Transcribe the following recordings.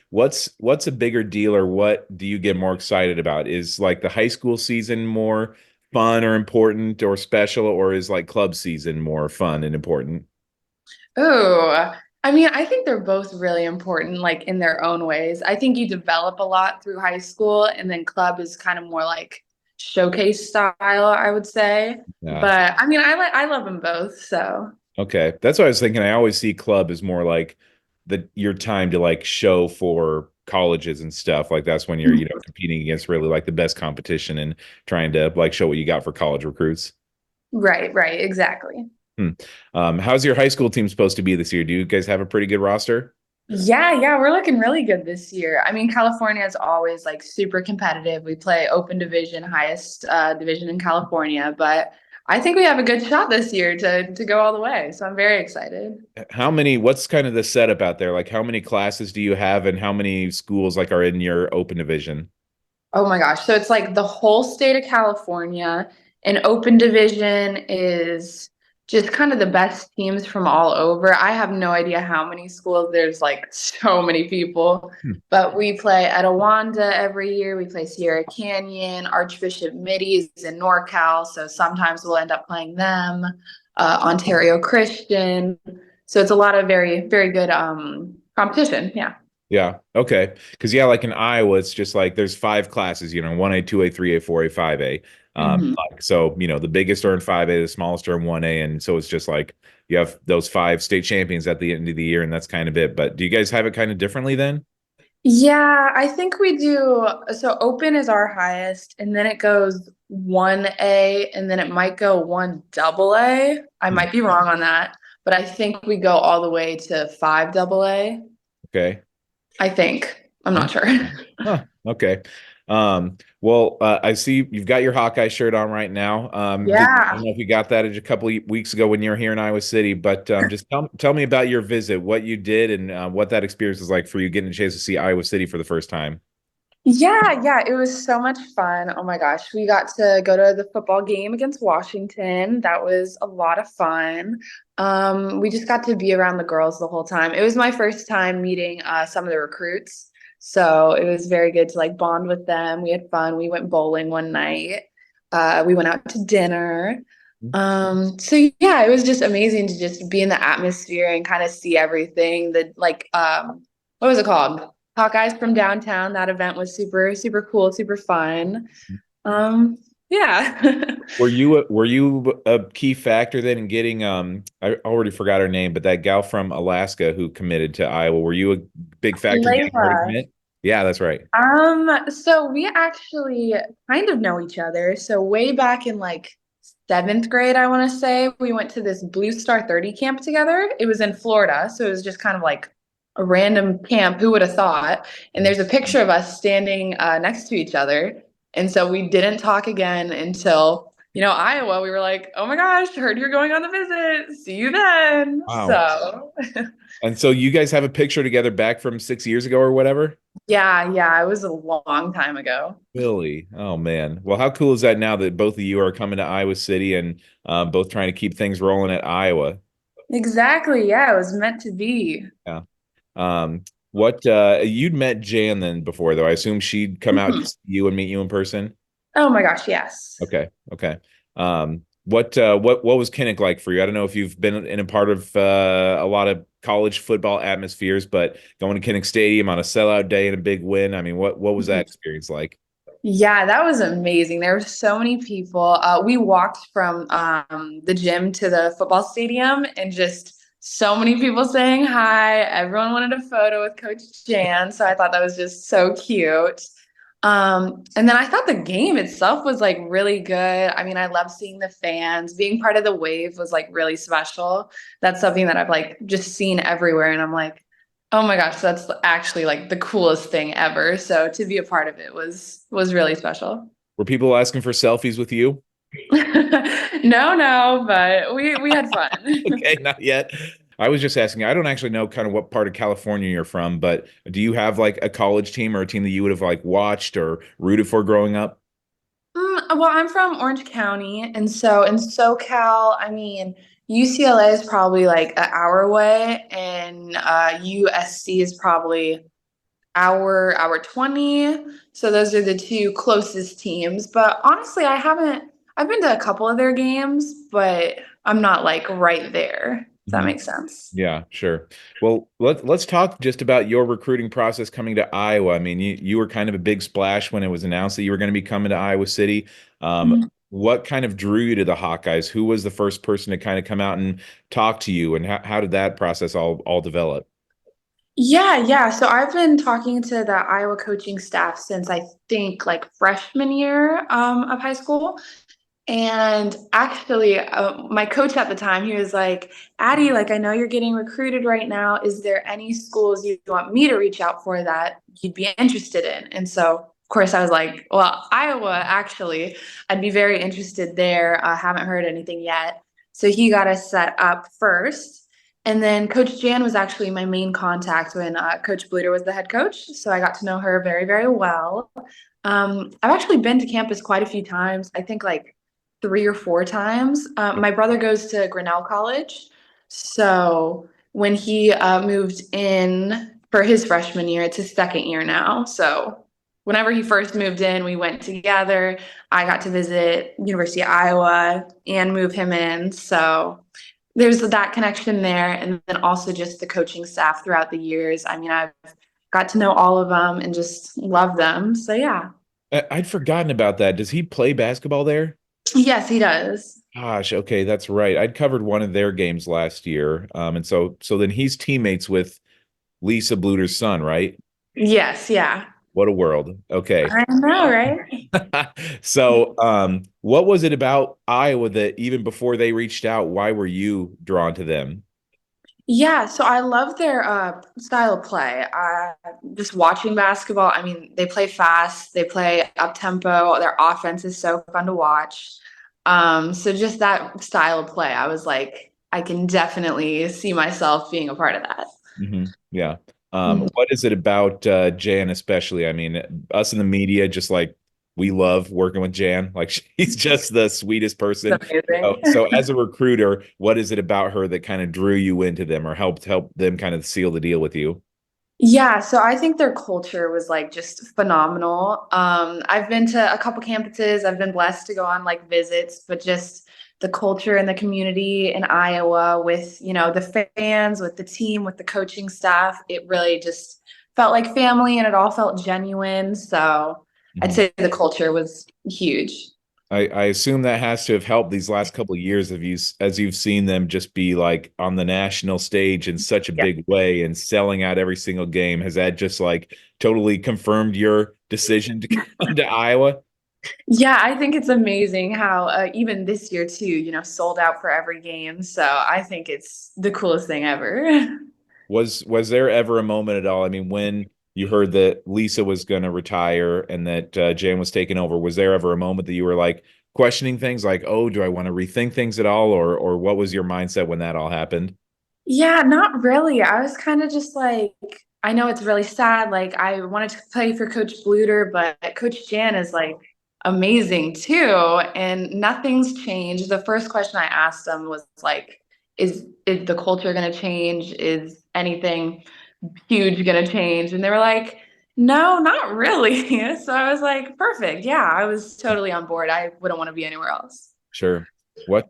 what's a bigger deal, or what do you get more excited about? Is like the high school season more fun or important or special, or is like club season more fun and important? Oh, I mean, I think they're both really important, like in their own ways. I think you develop a lot through high school, and then club is kind of more like showcase style, I would say. Yeah. But I mean, I love them both. So Okay. That's what I was thinking. I always see club as more like the your time to like show for colleges and stuff. Like that's when you're, competing against really like the best competition and trying to like show what you got for college recruits. right, right, exactly. Hmm. How's your high school team supposed to be this year? Do you guys have a pretty good roster? Yeah, yeah, we're looking really good this year. I mean, California is always like super competitive. We play open division, highest division in California, but I think we have a good shot this year to go all the way. So I'm very excited. What's kind of the setup out there? Like how many classes do you have and how many schools like are in your open division? Oh my gosh. So it's like the whole state of California, and open division is just kind of the best teams from all over. I have no idea how many schools. There's like so many people, Hmm. but we play Etowanda every year. We play Sierra Canyon, Archbishop Middy's in NorCal. So sometimes we'll end up playing them, Ontario Christian. So it's a lot of very, very good competition. Yeah. Yeah. Okay. Because yeah, like in Iowa, it's just like there's five classes, 1A, 2A, 3A, 4A, 5A. Mhm. So, the biggest are in 5A, the smallest are in 1A. And so it's just like you have those five state champions at the end of the year, and that's kind of it. But do you guys have it kind of differently then? Yeah, I think we do. So open is our highest, and then it goes 1A, and then it might go 1 AA. I Hmm. might be wrong on that, but I think we go all the way to 5 AA. Okay. I think. I'm not sure. Huh. Okay. Well, I see you've got your Hawkeye shirt on right now. I don't Yeah. know if you got that a couple of weeks ago when you were here in Iowa City, but just tell me about your visit, what you did, and what that experience was like for you getting a chance to see Iowa City for the first time. Yeah, yeah, it was so much fun. Oh my gosh, we got to go to the football game against Washington. That was a lot of fun. We just got to be around the girls the whole time. It was my first time meeting some of the recruits, so it was very good to like bond with them. We had fun. We went bowling one night. We went out to dinner. So yeah, it was just amazing to just be in the atmosphere and kind of see everything. The like what was it called? Hawkeyes from downtown. That event was super, super cool, super fun. Um, yeah. Were you a key factor then in getting I already forgot her name, but that gal from Alaska who committed to Iowa, were you a big factor in getting her to Layla. commit? Yeah, that's right. So we actually kind of know each other. So way back in like seventh grade, I want to say, we went to this Blue Star 30 camp together. It was in Florida, so it was just kind of like a random camp. Who would have thought? And there's a picture of us standing next to each other. And so we didn't talk again until, Iowa. We were like, oh my gosh, heard you're going on the visit. See you then. Wow. So And so you guys have a picture together back from 6 years ago or whatever? yeah, yeah, it was a long time ago. Really? Oh man. Well, how cool is that now that both of you are coming to Iowa City and both trying to keep things rolling at Iowa? Exactly. Yeah, it was meant to be. Yeah. What you'd met Jan then before though. I assume she'd come out to Mhm. see you and meet you in person. Oh my gosh, yes. Okay. Okay. What was Kinnick like for you? I don't know if you've been in a part of a lot of college football atmospheres, but going to Kinnick Stadium on a sellout day and a big win. I mean, what was that Mhm. experience like? Yeah, that was amazing. There were so many people. We walked from the gym to the football stadium, and just so many people saying hi. Everyone wanted a photo with Coach Jan, so I thought that was just so cute. And then I thought the game itself was like really good. I mean, I love seeing the fans. Being part of the wave was like really special. That's something that I've like just seen everywhere, and I'm like, oh my gosh, that's actually like the coolest thing ever. So to be a part of it was really special. Were people asking for selfies with you? No, no, but we had fun. Okay, not yet. I was just asking. I don't actually know kind of what part of California you're from, but do you have like a college team or a team that you would have like watched or rooted for growing up? Well, I'm from Orange County, and so in SoCal, I mean, UCLA is probably like an hour away, and USC is probably hour 20. So those are the two closest teams. But honestly, I've been to a couple of their games, but I'm not like right there. Does that make sense? Yeah, sure. Well, let's talk just about your recruiting process coming to Iowa. I mean, you were kind of a big splash when it was announced that you were going to be coming to Iowa City. What kind of drew you to the Hawkeyes? Who was the first person to kind of come out and talk to you, and how did that process all develop? Yeah, yeah. So I've been talking to the Iowa coaching staff since I think like freshman year of high school. And actually, my coach at the time, he was like, Addie, like, I know you're getting recruited right now. Is there any schools you want me to reach out for that you'd be interested in? And so, of course, I was like, well, Iowa, actually, I'd be very interested there. I haven't heard anything yet. So he got us set up first. And then Coach Jan was actually my main contact when Coach Bluter was the head coach. So I got to know her very, very well. I've actually been to campus quite a few times. I think like 3 or 4 times. My brother goes to Grinnell College. So when he moved in for his freshman year, it's his second year now. So whenever he first moved in, we went together. I got to visit University of Iowa and move him in. So there's that connection there. And then also just the coaching staff throughout the years. I mean, I've got to know all of them and just love them. So yeah. I'd forgotten about that. Does he play basketball there? Yes, he does. Gosh, okay, that's right. I'd covered one of their games last year. And so then he's teammates with Lisa Bluter's son, right? Yes, yeah. What a world. Okay. I know, right? So, what was it about Iowa that even before they reached out, why were you drawn to them? Yeah, so I love their style of play. Just watching basketball, I mean, they play fast, they play up tempo, their offense is so fun to watch. So just that style of play, I was like, I can definitely see myself being a part of that. Yeah. Mhm. What is it about Jan especially? I mean, us in the media, just like we love working with Jan. Like she's just the sweetest person. It's So amazing. as a recruiter, what is it about her that kind of drew you into them or help them kind of seal the deal with you? Yeah, so I think their culture was like just phenomenal. I've been to a couple campuses. I've been blessed to go on like visits, but just the culture and the community in Iowa with, the fans, with the team, with the coaching staff, it really just felt like family and it all felt genuine. So I'd Mhm. say the culture was huge. I assume that has to have helped these last couple of years of you as you've seen them just be like on the national stage in such a big way and selling out every single game. Has that just like totally confirmed your decision to come to Iowa? Yeah, I think it's amazing how even this year too, sold out for every game. So I think it's the coolest thing ever. Was there ever a moment at all? I mean, when you heard that Lisa was going to retire and that Jan was taking over, was there ever a moment that you were like questioning things like, "Oh, do I want to rethink things at all?" Or what was your mindset when that all happened? Yeah, not really. I was kind of just like, I know it's really sad. Like, I wanted to play for Coach Bluter, but Coach Jan is like amazing too. And nothing's changed. The first question I asked them was like, is the culture going to change? Is anything huge going to change? And they were like, no, not really. So I was like, perfect. Yeah, I was totally on board. I wouldn't want to be anywhere else. Sure.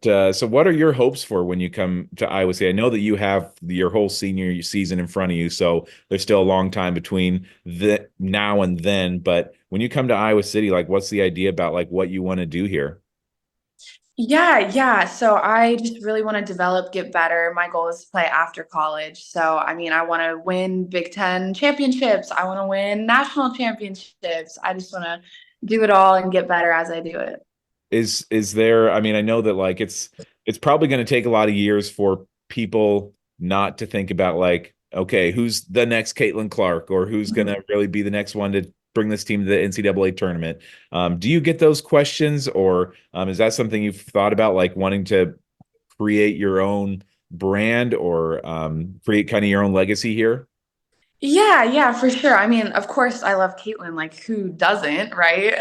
So what are your hopes for when you come to Iowa State? I know that you have your whole senior season in front of you, so there's still a long time between the now and then, but when you come to Iowa City, like what's the idea about like what you want to do here? Yeah, yeah. So I just really want to develop, get better. My goal is to play after college. So, I mean, I want to win Big Ten championships. I want to win national championships. I just want to do it all and get better as I do it. Is there, I mean, I know that like it's probably going to take a lot of years for people not to think about like, okay, who's the next Caitlin Clark or who's going to really be the next one to bring this team to the NCAA tournament. Do you get those questions or is that something you've thought about like wanting to create your own brand or create kind of your own legacy here? Yeah, yeah, for sure. I mean, of course, I love Caitlin. Like, who doesn't, right?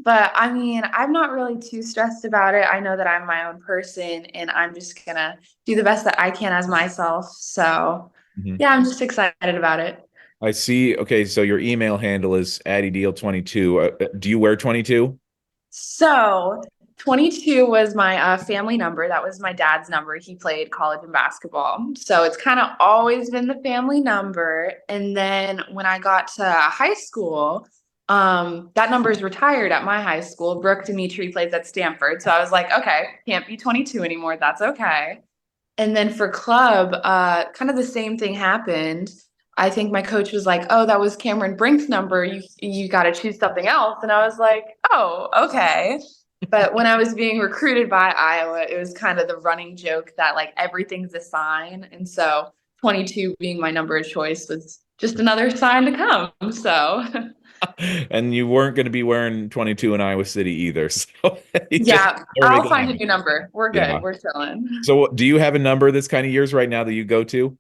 But I mean, I'm not really too stressed about it. I know that I'm my own person and I'm just gonna do the best that I can as myself. So, Mhm. yeah, I'm just excited about it. I see. Okay, so your email handle is Addie Deal 22. Do you wear 22? So 22 was my family number. That was my dad's number. He played college and basketball. So it's kind of always been the family number. And then when I got to high school, that number is retired at my high school. Brooke Dimitri plays at Stanford. So I was like, okay, can't be 22 anymore. That's okay. And then for club, kind of the same thing happened. I think my coach was like, "Oh, that was Cameron Brink's number. You got to choose something else." And I was like, "Oh, okay." But when I was being recruited by Iowa, it was kind of the running joke that like everything's a sign, and so 22 being my number of choice was just another sign to come. So And you weren't going to be wearing 22 in Iowa City either. So you just yeah, never make I'll it find a happen. new number. We're Yeah. good. We're chilling. So do you have a number this kind of years right now that you go to?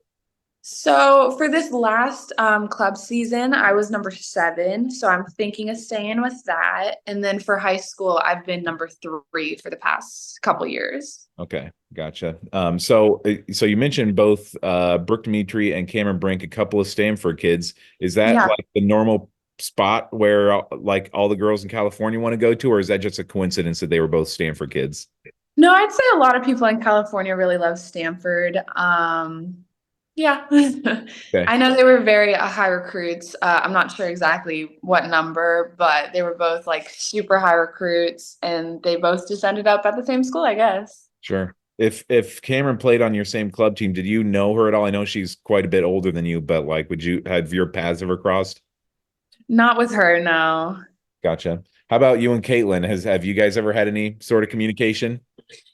So for this last club season, I was number 7. So I'm thinking of staying with that. And then for high school, I've been number 3 for the past couple years. Okay, gotcha. So you mentioned both Brooke Dimitri and Cameron Brink, a couple of Stanford kids. Is that Yeah. like the normal spot where like all the girls in California want to go to, or is that just a coincidence that they were both Stanford kids? No, I'd say a lot of people in California really love Stanford. Yeah. Okay, I know they were very high recruits. I'm not sure exactly what number, but they were both like super high recruits and they both just ended up at the same school, I guess. sure. If Cameron played on your same club team, did you know her at all? I know she's quite a bit older than you, but like, would you have your paths ever crossed? Not with her, no. Gotcha. How about you and Caitlin? Have you guys ever had any sort of communication?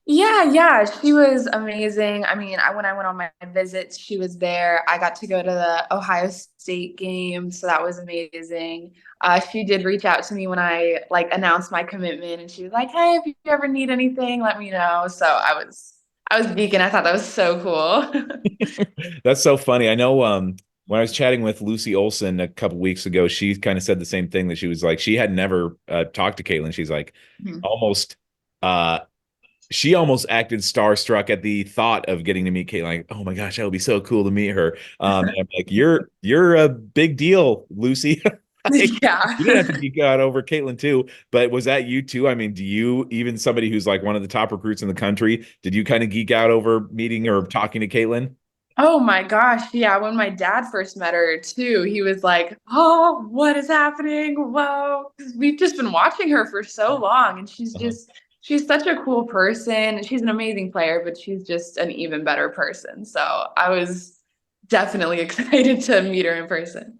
Yeah, she was amazing. I mean, when I went on my visits, she was there. I got to go to the Ohio State game, so that was amazing. She did reach out to me when I like announced my commitment, and she was like, "Hey, if you ever need anything, let me know." So I was geeking. I thought that was so cool. That's so funny. I know when I was chatting with Lucy Olson a couple weeks ago, she kind of said the same thing that she was like, she had never talked to Caitlin. She's like almost uh she almost acted starstruck at the thought of getting to meet Caitlin. Like, oh my gosh, that would be so cool to meet her. And I'm like, you're a big deal, Lucy. Like, you didn't have to Yeah. geek out over Caitlin too, but was that you too? I mean, do you even somebody who's like one of the top recruits in the country, did you kind of geek out over meeting or talking to Caitlin? Oh my gosh. Yeah. When my dad first met her too, he was like, "Oh, what is happening? Whoa." 'Cause we've just been watching her for so long and Uh-huh. she's such a cool person. She's an amazing player, but she's just an even better person. So I was definitely excited to meet her in person.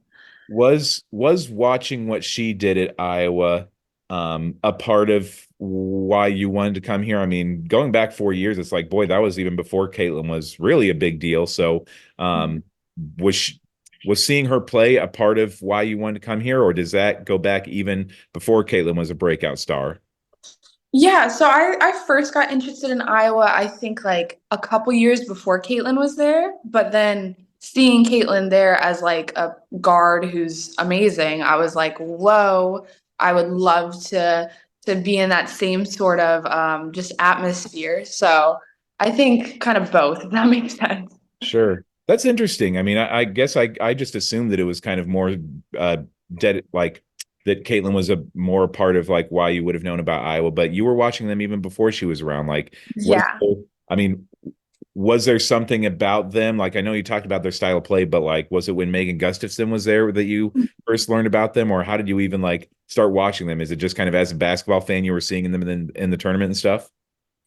Was watching what she did at Iowa a part of why you wanted to come here? I mean, going back 4 years, it's like, boy, that was even before Caitlin was really a big deal. So, um, was she, was seeing her play a part of why you wanted to come here, or does that go back even before Caitlin was a breakout star? Yeah, so I first got interested in Iowa, I think like a couple years before Caitlin was there, but then seeing Caitlin there as like a guard who's amazing, I was like, whoa, I would love to be in that same sort of just atmosphere. So I think kind of both, if that makes sense. Sure. That's interesting. I mean, I guess I just assumed that it was kind of more uh dead like that Caitlin was a more part of like why you would have known about Iowa, but you were watching them even before she was around. Like, was Yeah. I mean, was there something about them? Like, I know you talked about their style of play, but like, was it when Megan Gustafson was there that you first learned about them, or how did you even like start watching them? Is it just kind of as a basketball fan you were seeing them in the tournament and stuff?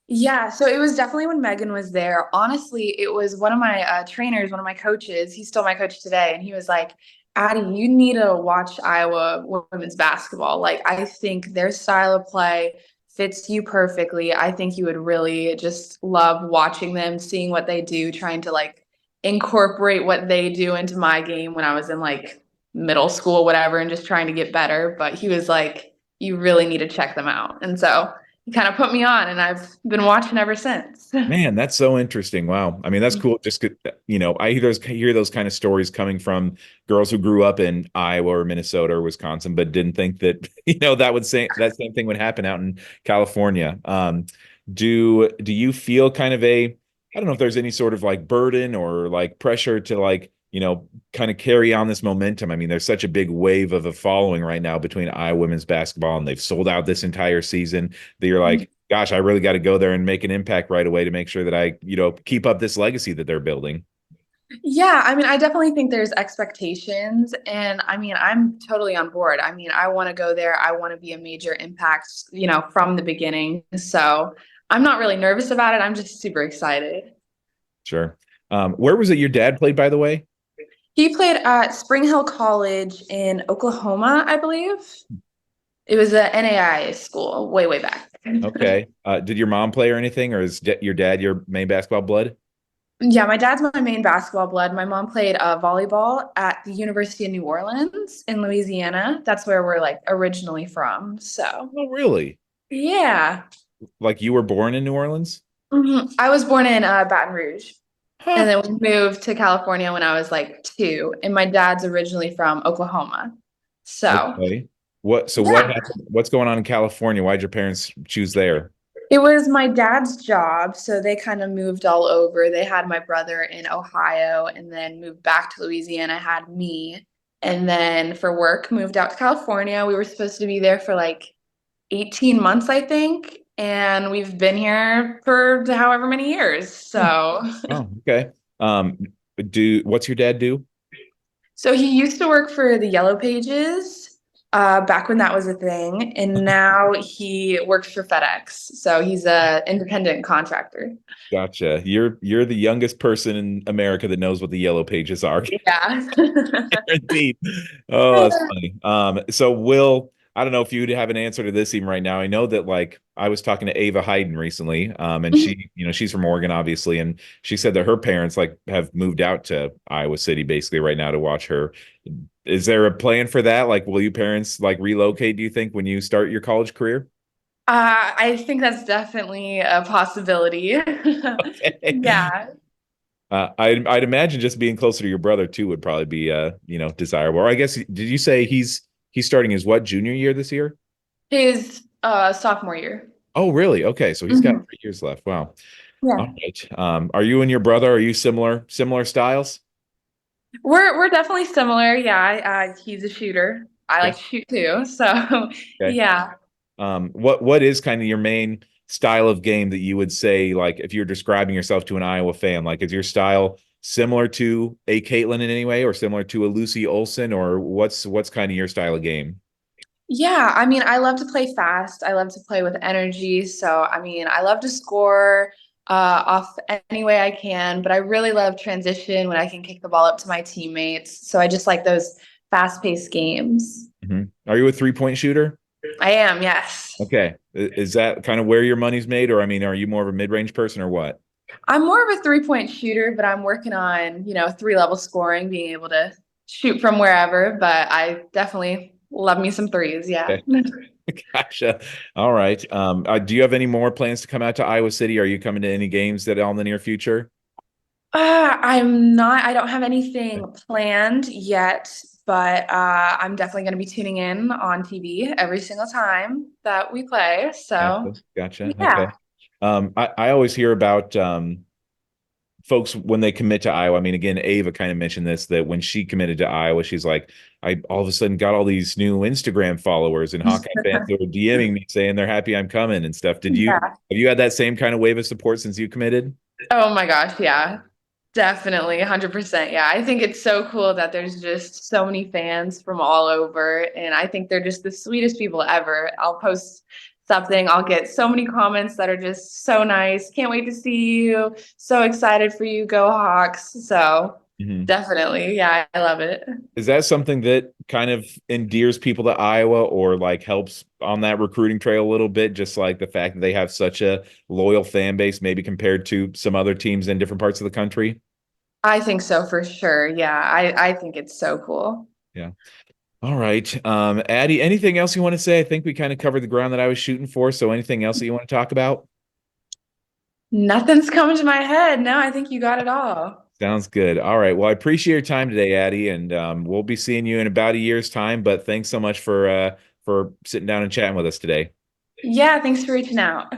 Yeah, so it was definitely when Megan was there. Honestly, it was one of my trainers, one of my coaches. He's still my coach today, and he was like, "Addie, you need to watch Iowa women's basketball. Like, I think their style of play fits you perfectly. I think you would really just love watching them, seeing what they do, trying to like incorporate what they do into my game when I was in like middle school, whatever, and just trying to get better." But he was like, "You really need to check them out," and so he kind of put me on and I've been watching ever since. Man, that's so interesting. Wow. I mean, that's cool. Just I hear those kind of stories coming from girls who grew up in Iowa or Minnesota or Wisconsin, but didn't think that, that would say that same thing would happen out in California. Do you feel kind of I don't know if there's any sort of like burden or like pressure to like kind of carry on this momentum. I mean, there's such a big wave of a following right now between Iowa women's basketball, and they've sold out this entire season that you're like, gosh, I really got to go there and make an impact right away to make sure that I, keep up this legacy that they're building. Yeah, I mean, I definitely think there's expectations, and I mean, I'm totally on board. I mean, I want to go there. I want to be a major impact, from the beginning. So I'm not really nervous about it. I'm just super excited. Sure. Where was it your dad played, by the way? He played at Spring Hill College in Oklahoma, I believe. It was a NAIA school way, way back. Okay. Did your mom play or anything, or is your dad your main basketball blood? Yeah, my dad's my main basketball blood. My mom played volleyball at the University of New Orleans in Louisiana. That's where we're like originally from. So, Oh, really? yeah. Like you were born in New Orleans? I was born in Baton Rouge, and Huh. then we moved to California when I was like 2. And my dad's originally from Oklahoma. So, Okay. What yeah. happened? What's going on in California? Why'd your parents choose there? It was my dad's job, so they kind of moved all over. They had my brother in Ohio and then moved back to Louisiana, had me, and then for work moved out to California. We were supposed to be there for like 18 months, I think, and we've been here for however many years. Hmm. So, Oh, okay. Um, what's your dad do? so he used to work for the Yellow Pages, back when that was a thing, and now he works for FedEx. So he's a independent contractor. Gotcha. You're the youngest person in America that knows what the yellow pages are. Yeah. Indeed. Oh, that's funny. So Will, I don't know if you would have an answer to this even right now. I know that like I was talking to Ava Hayden recently, and she's from Oregon, obviously, and she said that her parents like have moved out to Iowa City basically right now to watch her. Is there a plan for that? Like, will you parents like relocate, do you think, when you start your college career? I think that's definitely a possibility. Okay. Yeah. I'd imagine just being closer to your brother too would probably be desirable. Or I guess did you say he's starting his what junior year this year? His sophomore year. Oh, really? Okay, so he's got Mhm. 3 years left. Wow. All Yeah. right. Are you and your brother, are you similar styles? We're definitely similar. Yeah, he's a shooter. I Okay. like to shoot too. So, Okay. yeah. What is kind of your main style of game that you would say, like, if you're describing yourself to an Iowa fan, like, is your style similar to a Caitlin in any way, or similar to a Lucy Olson, or what's kind of your style of game? Yeah, I mean, I love to play fast. I love to play with energy. So, I mean, I love to score off any way I can, but I really love transition when I can kick the ball up to my teammates. So I just like those fast-paced games. Are you a 3-point shooter? I am, yes. Okay. Is that kind of where your money's made, or I mean, are you more of a mid-range person or what? I'm more of a 3-point shooter, but I'm working on, 3-level scoring, being able to shoot from wherever. But I definitely love me some threes. Yeah. Okay. Gotcha. All right. Do you have any more plans to come out to Iowa City? Are you coming to any games that all in the near future? I'm not, I don't have anything planned yet, but I'm definitely going to be tuning in on TV every single time that we play. So, Gotcha. Okay. yeah. I always hear about folks when they commit to Iowa. I mean, again, Ava kind of mentioned this that when she committed to Iowa, she's like, I all of a sudden got all these new Instagram followers and Hawkeye fans who are DMing me saying they're happy I'm coming and stuff. Yeah. Have you had that same kind of wave of support since you committed? Oh my gosh. Yeah. Definitely, 100%. Yeah, I think it's so cool that there's just so many fans from all over, and I think they're just the sweetest people ever. I'll post something, I'll get so many comments that are just so nice. Can't wait to see you. So excited for you. Go Hawks. So, Mhm. definitely. Yeah, I love it. Is that something that kind of endears people to Iowa or like helps on that recruiting trail a little bit? Just like the fact that they have such a loyal fan base, maybe compared to some other teams in different parts of the country? I think so for sure. Yeah, I think it's so cool. Yeah. All right. Addie, anything else you want to say? I think we kind of covered the ground that I was shooting for. So anything else that you want to talk about? Nothing's coming to my head. No, I think you got it all. Sounds good. All right. Well, I appreciate your time today, Addie, and we'll be seeing you in about a year's time. But thanks so much for sitting down and chatting with us today. Yeah, thanks for reaching out.